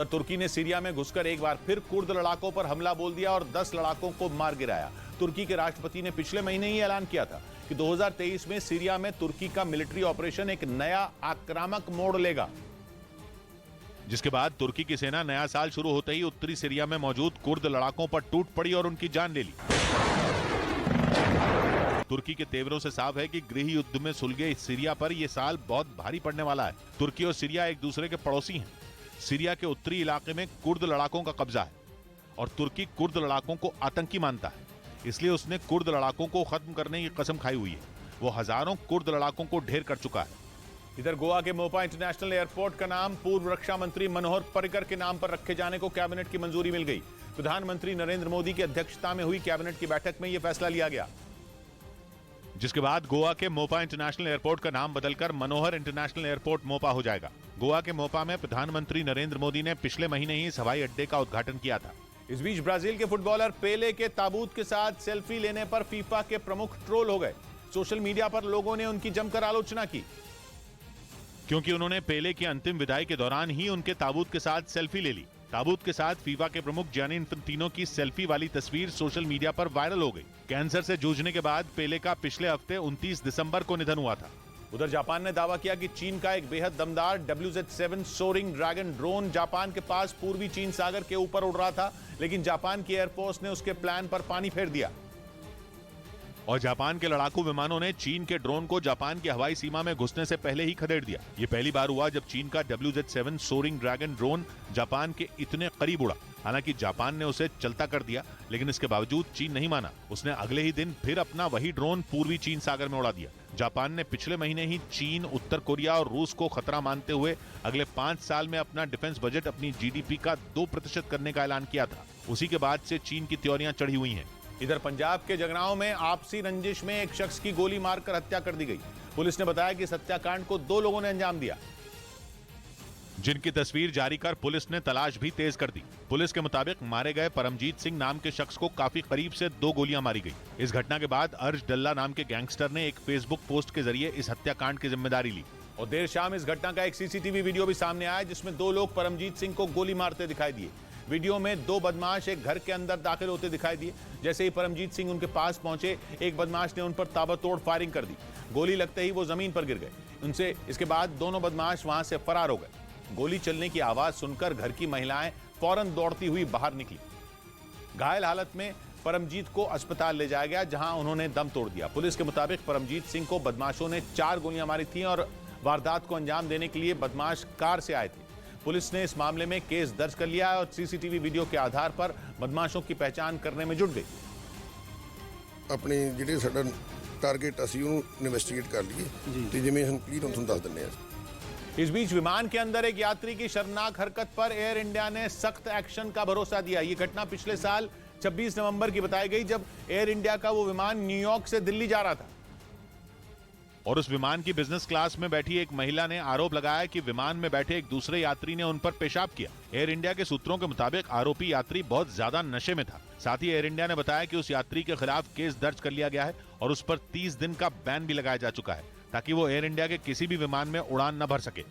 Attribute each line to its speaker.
Speaker 1: तुर्की ने सीरिया में घुसकर एक बार फिर कुर्द लड़ाकों पर हमला बोल दिया और 10 लड़ाकों को मार गिराया। तुर्की के राष्ट्रपति ने पिछले महीने ही ऐलान किया था कि 2023 में सीरिया में तुर्की का मिलिट्री ऑपरेशन एक नया आक्रामक मोड़ लेगा, जिसके बाद तुर्की की सेना नया साल शुरू होते ही उत्तरी सीरिया में मौजूद कुर्द लड़ाकों पर टूट पड़ी और उनकी जान ले ली। तुर्की के तेवरों से साफ है कि गृह युद्ध में सुलगे सीरिया पर यह साल बहुत भारी पड़ने वाला है। तुर्की और सीरिया एक दूसरे के पड़ोसी हैं। सीरिया के उत्तरी इलाके में कुर्द लड़ाकों का कब्जा है और तुर्की कुर्द लड़ाकों को आतंकी मानता है, इसलिए उसने कुर्द लड़ाकों को खत्म करने की कसम खाई हुई है। वो हजारों कुर्द लड़ाकों को ढेर कर चुका है। इधर गोवा के मोपा इंटरनेशनल एयरपोर्ट का नाम पूर्व रक्षा मंत्री मनोहर पर्रिकर के नाम पर रखे जाने को कैबिनेट की मंजूरी मिल गई। प्रधानमंत्री नरेंद्र मोदी की अध्यक्षता में हुई कैबिनेट की बैठक में यह फैसला लिया गया, जिसके बाद गोवा के मोपा इंटरनेशनल एयरपोर्ट का नाम बदलकर मनोहर इंटरनेशनल एयरपोर्ट मोपा हो जाएगा। गोवा के मोपा में प्रधानमंत्री नरेंद्र मोदी ने पिछले महीने ही इस हवाई अड्डे का उद्घाटन किया था। इस बीच ब्राजील के फुटबॉलर पेले के ताबूत के साथ सेल्फी लेने पर फीफा के प्रमुख ट्रोल हो गए। सोशल मीडिया पर लोगों ने उनकी जमकर आलोचना की, क्योंकि उन्होंने पेले की अंतिम विदाई के दौरान ही उनके ताबूत के साथ सेल्फी ले ली। ताबूत के साथ फीफा के प्रमुख जियानी इन्फेंटिनो की सेल्फी वाली तस्वीर सोशल मीडिया पर वायरल हो गई। कैंसर से जूझने के बाद पेले का पिछले हफ्ते 29 दिसंबर को निधन हुआ था। उधर जापान ने दावा किया कि चीन का एक बेहद दमदार WZ-7 souring dragon drone Japan के पास पूर्वी चीन सागर के ऊपर उड़ रहा था, लेकिन जापान की एयरफोर्स ने उसके प्लान पर पानी फेर दिया और जापान के लड़ाकू विमानों ने चीन के ड्रोन को जापान की हवाई सीमा में घुसने से पहले ही खदेड़ दिया। ये पहली बार हुआ जब चीन का WZ-7 souring dragon drone Japan के इतने करीब उड़ा। हालांकि जापान ने उसे चलता कर दिया, लेकिन इसके बावजूद चीन नहीं माना। उसने अगले ही दिन फिर अपना वही ड्रोन पूर्वी चीन सागर में उड़ा दिया। जापान ने पिछले महीने ही चीन, उत्तर कोरिया और रूस को खतरा मानते हुए अगले 5 साल में अपना डिफेंस बजट अपनी GDP का 2% करने का ऐलान किया था। उसी के बाद से चीन की त्योरियां चढ़ी हुई हैं। इधर पंजाब के जगरांव में आपसी रंजिश में एक शख्स की गोली मारकर हत्या कर दी गई। पुलिस ने बताया कि इस हत्याकांड को 2 लोगों ने अंजाम दिया, जिनकी तस्वीर जारी कर पुलिस ने तलाश भी तेज कर दी। पुलिस के मुताबिक मारे गए परमजीत सिंह नाम के शख्स को काफी करीब से 2 गोलियां मारी गई। इस घटना के बाद अर्श डल्ला नाम के गैंगस्टर ने एक फेसबुक पोस्ट के जरिए इस हत्याकांड की जिम्मेदारी ली और देर शाम इस घटना का एक CCTV वीडियो भी सामने आया, जिसमें 2 लोग परमजीत सिंह को गोली मारते दिखाई दिए। वीडियो में 2 बदमाश एक घर के अंदर दाखिल होते दिखाई दिए। जैसे ही परमजीत सिंह उनके पास पहुंचे, एक बदमाश ने उन पर ताबड़तोड़ फायरिंग कर दी। गोली लगते ही वो जमीन पर गिर गए। इसके बाद दोनों बदमाश वहां से फरार हो गए। गोली चलने की आवाज सुनकर घर की महिलाएं फौरन दौड़ती हुई बाहर निकली। घायल हालत में परमजीत को अस्पताल ले जाया गया, जहां उन्होंने दम तोड़ दिया। पुलिस के मुताबिक परमजीत सिंह को बदमाशों ने 4 गोलियां मारी थी और वारदात को अंजाम देने के लिए बदमाश कार से आए थे। पुलिस ने इस मामले में केस दर्ज कर लिया और CCTV वीडियो के आधार पर बदमाशों की पहचान करने में जुट गई।
Speaker 2: अपने ਜਿਹੜੇ ਸਾਡਾ टारगेट ਅਸੀਂ ਉਹਨੂੰ ਇਨਵੈਸਟੀਗੇਟ कर लिए ਤੇ ਜਿਵੇਂ हम क्लियर ਤੁਹਾਨੂੰ ਦੱਸ ਦਿੰਦੇ ਆ।
Speaker 1: इस बीच विमान के अंदर एक यात्री की शर्मनाक हरकत पर एयर इंडिया ने सख्त एक्शन का भरोसा दिया। यह घटना पिछले साल 26 नवंबर की बताई गई, जब एयर इंडिया का वो विमान न्यूयॉर्क से दिल्ली जा रहा था और उस विमान की बिजनेस क्लास में बैठी एक महिला ने आरोप लगाया कि विमान में बैठे एक दूसरे यात्री ने उन पर पेशाब किया। एयर इंडिया के सूत्रों के मुताबिक आरोपी यात्री बहुत ज्यादा नशे में था। साथ ही एयर इंडिया ने बताया कि उस यात्री के खिलाफ केस दर्ज कर लिया गया है और उस पर 30 दिन का बैन भी लगाया जा चुका है, ताकि वो एयर इंडिया के किसी भी विमान में उड़ान न भर सके।